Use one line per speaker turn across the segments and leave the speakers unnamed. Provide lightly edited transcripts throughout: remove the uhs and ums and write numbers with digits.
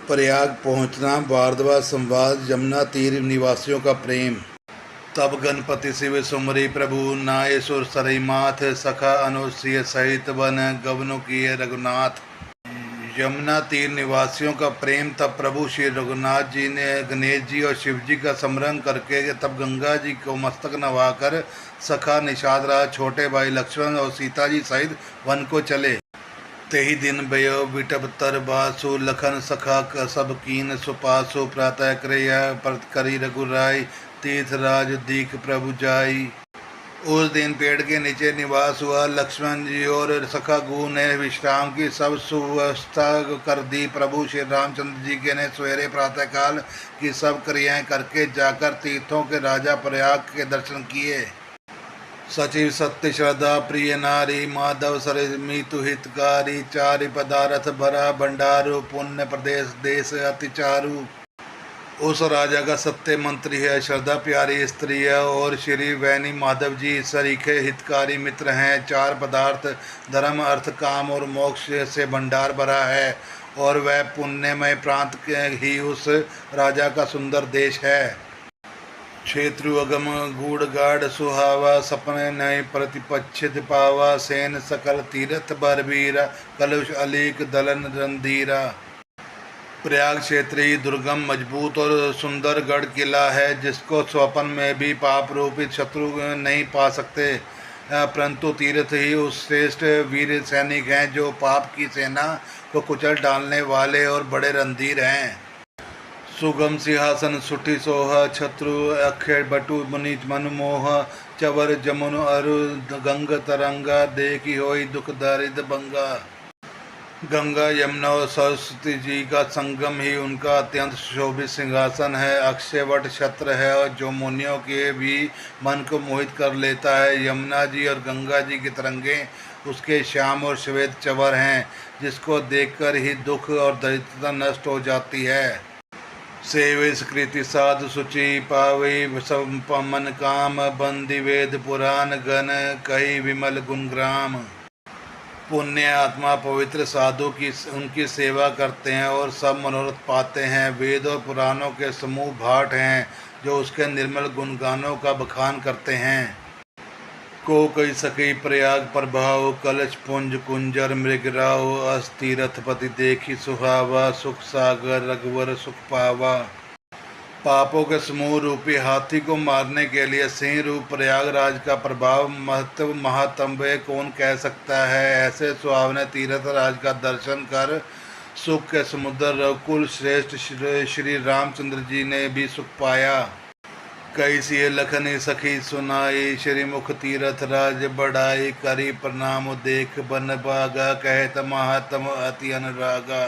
प्रयाग पहुंचना, भारद्वाज संवाद, यमुना तीर निवासियों का प्रेम। तब गणपति शिव सुमरी प्रभु, नाय सुर सरई माथ, सखा अनुसिय सहित वन गवनु किए रघुनाथ। यमुना तीर निवासियों का प्रेम। तब प्रभु श्री रघुनाथ जी ने गणेश जी और शिव जी का स्मरण करके तब गंगा जी को मस्तक नवाकर सखा निषाद राज, छोटे भाई लक्ष्मण और सीता जी सहित वन को चले। तेहि दिन भयो बिटप तर बासु, लखन सखा सब कीन सुपासु, प्रातः क्रिया परत करी रघुराई, तीर्थ राज दीख प्रभु जाई। उस दिन पेड़ के नीचे निवास हुआ। लक्ष्मण जी और सखा गु ने विश्राम की सब सुव्यवस्था कर दी। प्रभु श्री रामचंद्र जी के ने सवेरे प्रातःकाल की सब क्रियाएं करके जाकर तीर्थों के राजा प्रयाग के दर्शन किए। सचिव सत्य श्रद्धा प्रिय नारी, माधव सरमितु हितकारी, चारि पदार्थ भरा भंडारू, पुण्य प्रदेश देश अति चारु। उस राजा का सत्य मंत्री है, श्रद्धा प्यारी स्त्री है और श्री वैनी माधव जी सरीखे हितकारी मित्र हैं। चार पदार्थ धर्म अर्थ काम और मोक्ष से भंडार भरा है और वह पुण्यमय प्रांत ही उस राजा का सुंदर देश है। क्षेत्रु अगम गूढ़ गाढ़ सुहावा, सपने नए प्रतिपच्छित पावा, सेन सकल तीर्थ बरबीरा, कलुष अलीक दलन रंधीरा। प्रयाग क्षेत्र ही दुर्गम मजबूत और सुंदर गढ़ किला है, जिसको स्वप्न में भी पाप रूपी शत्रु नहीं पा सकते। परंतु तीर्थ ही उस श्रेष्ठ वीर सैनिक हैं जो पाप की सेना को कुचल डालने वाले और बड़े रणधीर हैं। सुगम सिंहासन सुठी सोहा, छत्रु अक्षय बटु मुनि मनमोह, चवर जमुन अरु गंग तरंगा, देखी होई दुख दारिद बंगा। गंगा यमुना और सरस्वती जी का संगम ही उनका अत्यंत शोभित सिंहासन है। अक्षयवट छत्र है और जो मुनियों के भी मन को मोहित कर लेता है। यमुना जी और गंगा जी के तरंगे उसके श्याम और श्वेत चवर हैं, जिसको देखकर ही दुख और दरिद्रता नष्ट हो जाती है। सेवे स्कृति साधु सुचि पावे, सब मन काम, बंदी वेद पुराण गण, कही विमल गुणग्राम। पुण्य आत्मा पवित्र साधु की उनकी सेवा करते हैं और सब मनोरथ पाते हैं। वेद और पुराणों के समूह भाट हैं जो उसके निर्मल गुणगानों का बखान करते हैं। को कई सकी प्रयाग प्रभाव, कलश पुंज कुंजर मृगराव, अस्थिरथपति देखी सुहावा, सुख सागर रघुवर सुख पावा। पापों के समूह रूपी हाथी को मारने के लिए सिंह रूप प्रयागराज का प्रभाव महत्व महातंबे कौन कह सकता है। ऐसे सुहावने तीर्थ राज का दर्शन कर सुख के समुद्र रघुकुल श्रेष्ठ श्री रामचंद्र जी ने भी सुख पाया। कई सी लखनी सखी सुनाई, श्री मुख तीर्थ राज बढ़ाई, करी प्रणाम देख बन भागा, कहत महात्म अति अनुरागा।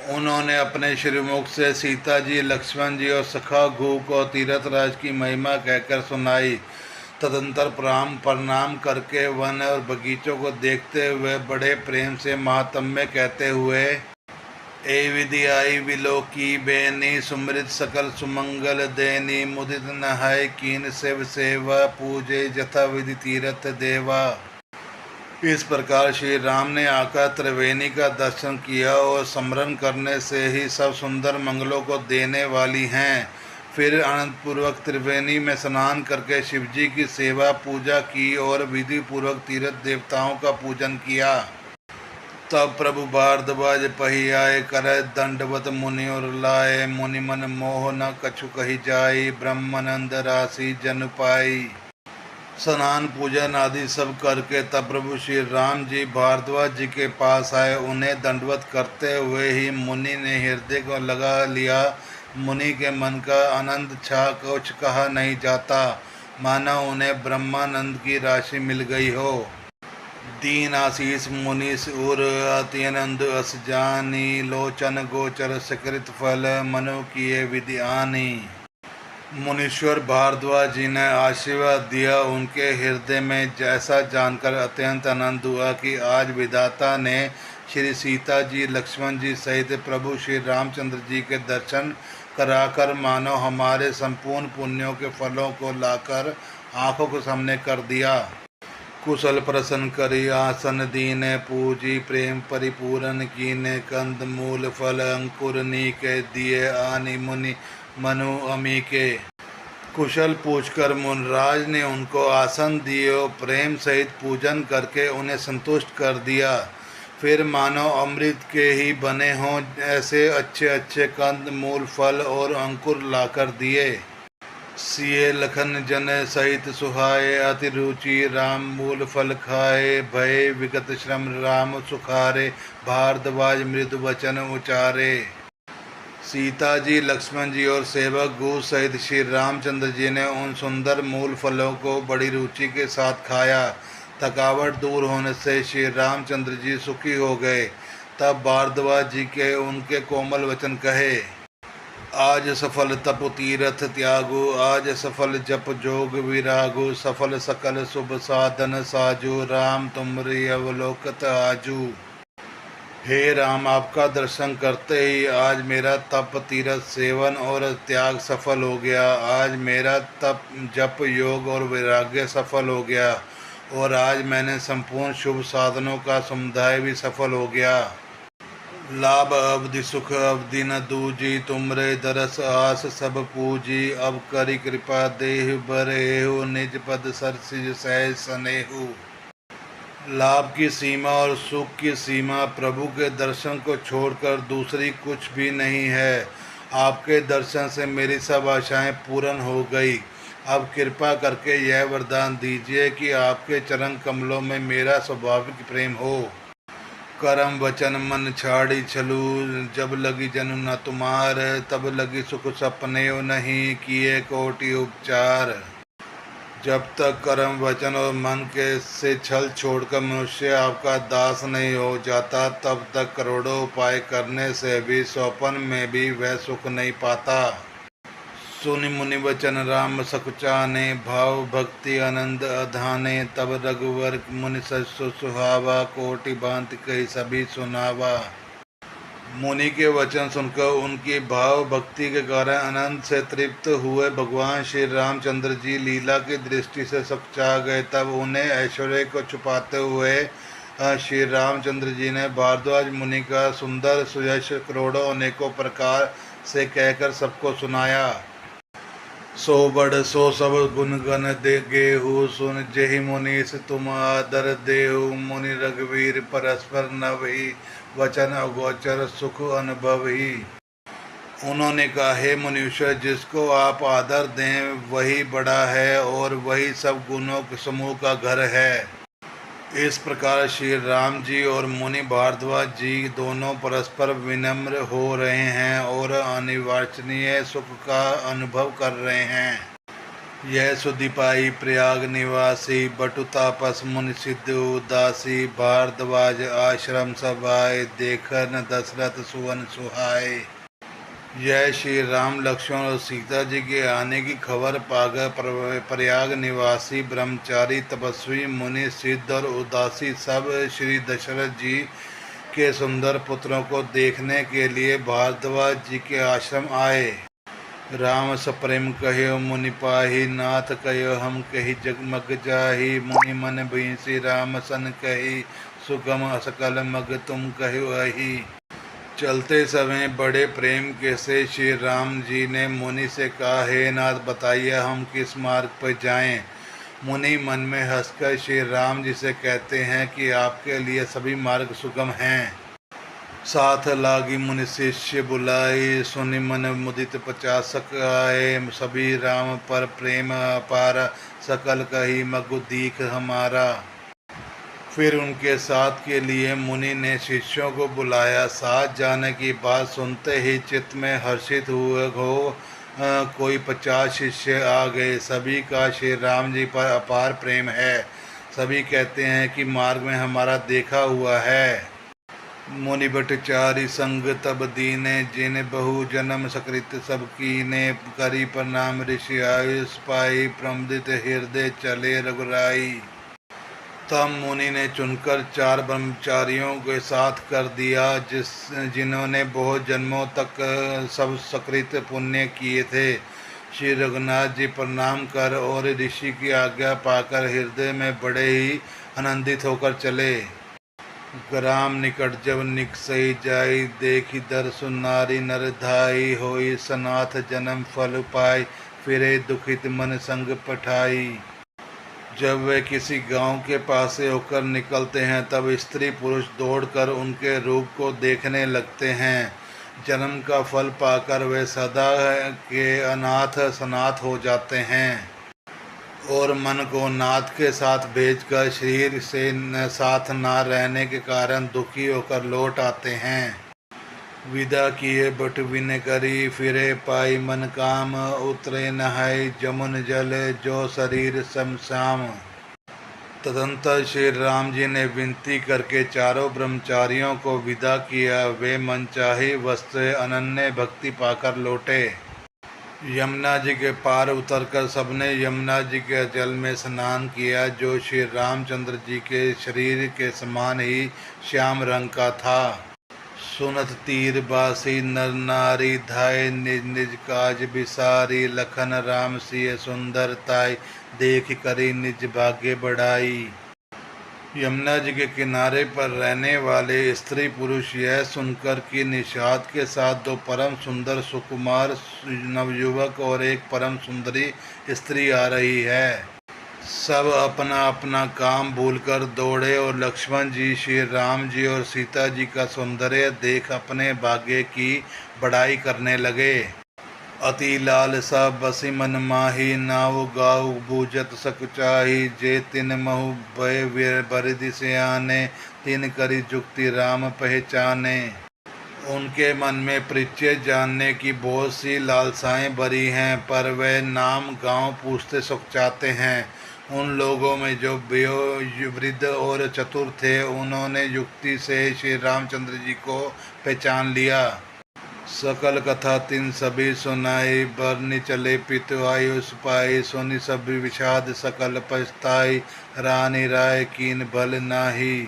उन्होंने अपने श्रीमुख से सीता जी, लक्ष्मण जी और सखा घू को तीर्थ राज की महिमा कहकर सुनाई। तदंतर प्रणाम करके वन और बगीचों को देखते हुए बड़े प्रेम से महात्म्य कहते हुए, ए विधि आई विलोकी बेनी, सुमृत सकल सुमंगल देनी, मुदित नहाय कीन शिव सेवा, पूजे जथा विधि तीर्थ देवा। इस प्रकार श्री राम ने आकर त्रिवेणी का दर्शन किया और स्मरण करने से ही सब सुंदर मंगलों को देने वाली हैं। फिर आनंद पूर्वक त्रिवेणी में स्नान करके शिवजी की सेवा पूजा की और विधि पूर्वक तीर्थ देवताओं का पूजन किया। तब प्रभु भारद्वाज पही आए, करे दंडवत मुनि और लाए, मुनि मन मोह न कछु कही जाई, ब्रह्मानंद राशि जन पाई। स्नान पूजन आदि सब करके तब प्रभु श्री राम जी भारद्वाज जी के पास आए। उन्हें दंडवत करते हुए ही मुनि ने हृदय को लगा लिया। मुनि के मन का आनंद छा कुछ कहा नहीं जाता, मानो उन्हें ब्रह्मानंद की राशि मिल गई हो। दीन आशीष मुनि उर अति आनंद अस जानी, लोचन गोचर सकृत फल, मनु किए विधि आनी। मुनीश्वर भारद्वाज जी ने आशीर्वाद दिया। उनके हृदय में जैसा जानकर अत्यंत आनंद हुआ कि आज विधाता ने श्री सीता जी, लक्ष्मण जी सहित प्रभु श्री रामचंद्र जी के दर्शन कराकर मानो हमारे संपूर्ण पुण्यों के फलों को लाकर आंखों के सामने कर दिया। कुशल प्रसन्न करी आसन दीने पूजी प्रेम परिपूरन कीने कंद मूल फल अंकुर नीके दिए आनि मुनि मनु अमीके। कुशल पूछकर मुनराज ने उनको आसन दिए और प्रेम सहित पूजन करके उन्हें संतुष्ट कर दिया। फिर मानो अमृत के ही बने हों ऐसे अच्छे अच्छे कंद मूल फल और अंकुर लाकर दिए। सिए लखन जन सहित सुहाए अति रुचि राम मूल फल खाए भय विगत श्रम राम सुखारे भारद्वाज मृदु वचन उचारे। सीता जी लक्ष्मण जी और सेवक गु सहित श्री रामचंद्र जी ने उन सुंदर मूल फलों को बड़ी रुचि के साथ खाया। थकावट दूर होने से श्री रामचंद्र जी सुखी हो गए। तब भारद्वाज जी के उनके कोमल वचन कहे, आज सफल तप तीरथ त्यागो आज सफल जप जोग विरागो सफल सकल शुभ साधन साजो राम तुमरी अवलोकत आजू। हे राम, आपका दर्शन करते ही आज मेरा तप तीरथ सेवन और त्याग सफल हो गया। आज मेरा तप जप योग और वैराग्य सफल हो गया और आज मैंने संपूर्ण शुभ साधनों का समुदाय भी सफल हो गया। लाभ अवधि सुख अवधि न दूजी तुमरे दरस आस सब पूजी। अब करी कृपा देह बरेहु निज पद सरसिज सह स्नेहु। लाभ की सीमा और सुख की सीमा प्रभु के दर्शन को छोड़कर दूसरी कुछ भी नहीं है। आपके दर्शन से मेरी सब आशाएं पूर्ण हो गई। अब कृपा करके यह वरदान दीजिए कि आपके चरण कमलों में मेरा स्वाभाविक प्रेम हो। करम वचन मन छाड़ी छलू जब लगी जनु न तुम्हार तब लगी सुख सपने नहीं किए कोटि उपचार। जब तक कर्म वचन और मन के से छल छोड़कर मनुष्य आपका दास नहीं हो जाता तब तक करोड़ों उपाय करने से भी स्वप्न में भी वह सुख नहीं पाता। सुनि मुनि वचन राम सकुचाने भाव भक्ति आनंद अधाने तब रघुवर मुनि ससु सुहावा कोटि भांति कही सभी सुनावा। मुनि के वचन सुनकर उनकी भाव भक्ति के कारण आनंद से तृप्त हुए भगवान श्री रामचंद्र जी लीला की दृष्टि से सकुचा गए। तब उन्हें ऐश्वर्य को छुपाते हुए श्री रामचंद्र जी ने भारद्वाज मुनि का सुंदर सुयश करोड़ों अनेकों प्रकार से कहकर सबको सुनाया। सो बड़ सो सब गुण गण दे गेहु सुन जेहि मुनीस तुम आदर देहु। मुनि रघुवीर परस्पर नवहि वचन अगोचर सुख अनुभवहि। उन्होंने कहा, हे मुनीश्वर, जिसको आप आदर दें वही बड़ा है और वही सब गुणों के समूह का घर है। इस प्रकार श्री राम जी और मुनि भारद्वाज जी दोनों परस्पर विनम्र हो रहे हैं और अनिर्वचनीय सुख का अनुभव कर रहे हैं। यह सुधि पाई प्रयाग निवासी बटु तापस मुनि सिद्ध उदासी। भारद्वाज आश्रम सभाए देखन दशरथ सुवन सुहाए। यह श्री राम लक्ष्मण और सीता जी के आने की खबर पाकर प्रयाग निवासी ब्रह्मचारी तपस्वी मुनि सिद्ध और उदासी सब श्री दशरथ जी के सुंदर पुत्रों को देखने के लिए भारद्वाज जी के आश्रम आए। राम सप्रेम कहो मुनि पाही नाथ कहो हम कही जगमग जाही। मुनि मन भीसी राम सन कही सुगम सकल मग तुम कहो अही। चलते समय बड़े प्रेम के से श्री राम जी ने मुनि से कहा, हे नाथ, बताइए हम किस मार्ग पर जाएं। मुनि मन में हंसकर श्री राम जी से कहते हैं कि आपके लिए सभी मार्ग सुगम हैं। साथ लागी मुनि शिष्य बुलाई सुनि मन मुदित 50 आए। सभी राम पर प्रेम अपार सकल कही मगु दीख हमारा। फिर उनके साथ के लिए मुनि ने शिष्यों को बुलाया। साथ जाने की बात सुनते ही चित्त में हर्षित हुए हो कोई 50 शिष्य आ गए। सभी का श्री राम जी पर अपार प्रेम है। सभी कहते हैं कि मार्ग में हमारा देखा हुआ है। मुनि भट्टाचारी संग तब दीने जिन बहु जन्म सकृत सब कीने। करी प्रणाम ऋषि आयुष पाई प्रमुदित हृदय चले रघुराई। तब मुनि ने चुनकर 4 ब्रह्मचारियों के साथ कर दिया जिन्होंने बहुत जन्मों तक सब सकृत पुण्य किए थे। श्री रघुनाथ जी प्रणाम कर और ऋषि की आज्ञा पाकर हृदय में बड़े ही आनंदित होकर चले। ग्राम निकट जब निकसई जाई, देखी दर्शन नारी नर धाई, होई सनाथ जन्म फल पाई, फिरे दुखित मन संग पठाई। जब वे किसी गांव के पास से होकर निकलते हैं तब स्त्री पुरुष दौड़कर उनके रूप को देखने लगते हैं। जन्म का फल पाकर वे सदा के अनाथ सनाथ हो जाते हैं और मन को नाथ के साथ भेजकर शरीर से साथ ना रहने के कारण दुखी होकर लौट आते हैं। विदा किए बट विन करी, फिरे पाई मन काम, उतरे नहाय जमुन जल, जो शरीर समसाम। तदंतर श्री राम जी ने विनती करके चारों ब्रह्मचारियों को विदा किया। वे मनचाही वस्त्र अनन्य भक्ति पाकर लौटे। यमुना जी के पार उतरकर सबने यमुना जी के जल में स्नान किया, जो श्री रामचंद्र जी के शरीर के समान ही श्याम रंग का था। सुनत तीर बासी नर नारी, धाय निज निज काज बिसारी, लखन राम सिय सुंदर ताई, देख करी निज भाग्य बढ़ाई। यमुना जी के किनारे पर रहने वाले स्त्री पुरुष यह सुनकर कि निषाद के साथ दो परम सुंदर सुकुमार नवयुवक और एक परम सुंदरी स्त्री आ रही है, सब अपना अपना काम भूलकर दौड़े और लक्ष्मण जी, श्री राम जी और सीता जी का सौंदर्य देख अपने भाग्य की बढ़ाई करने लगे। अति लालसा बसी मन माही, नाव गाऊ बूझत सकुचाही, जे तिन महु भय बरिधि से आने, तिन करी जुक्ति राम पहचाने। उनके मन में परिचय जानने की बहुत सी लालसाएं भरी हैं, पर वे नाम गांव पूछते सुखचाते हैं। उन लोगों में जो वृद्ध और चतुर थे, उन्होंने युक्ति से श्री रामचंद्र जी को पहचान लिया। सकल कथा तिन सभी सुनाई, बरनी चले पितु आयुष पाई, सुनि सभी विषाद सकल पछताई, रानी राय कीन भल नाही।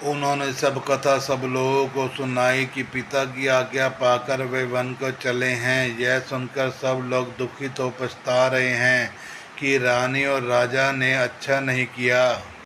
उन्होंने सब कथा सब लोगों को सुनाई कि पिता की आज्ञा पाकर वे वन को चले हैं। यह सुनकर सब लोग दुखित हो पछता रहे हैं कि रानी और राजा ने अच्छा नहीं किया।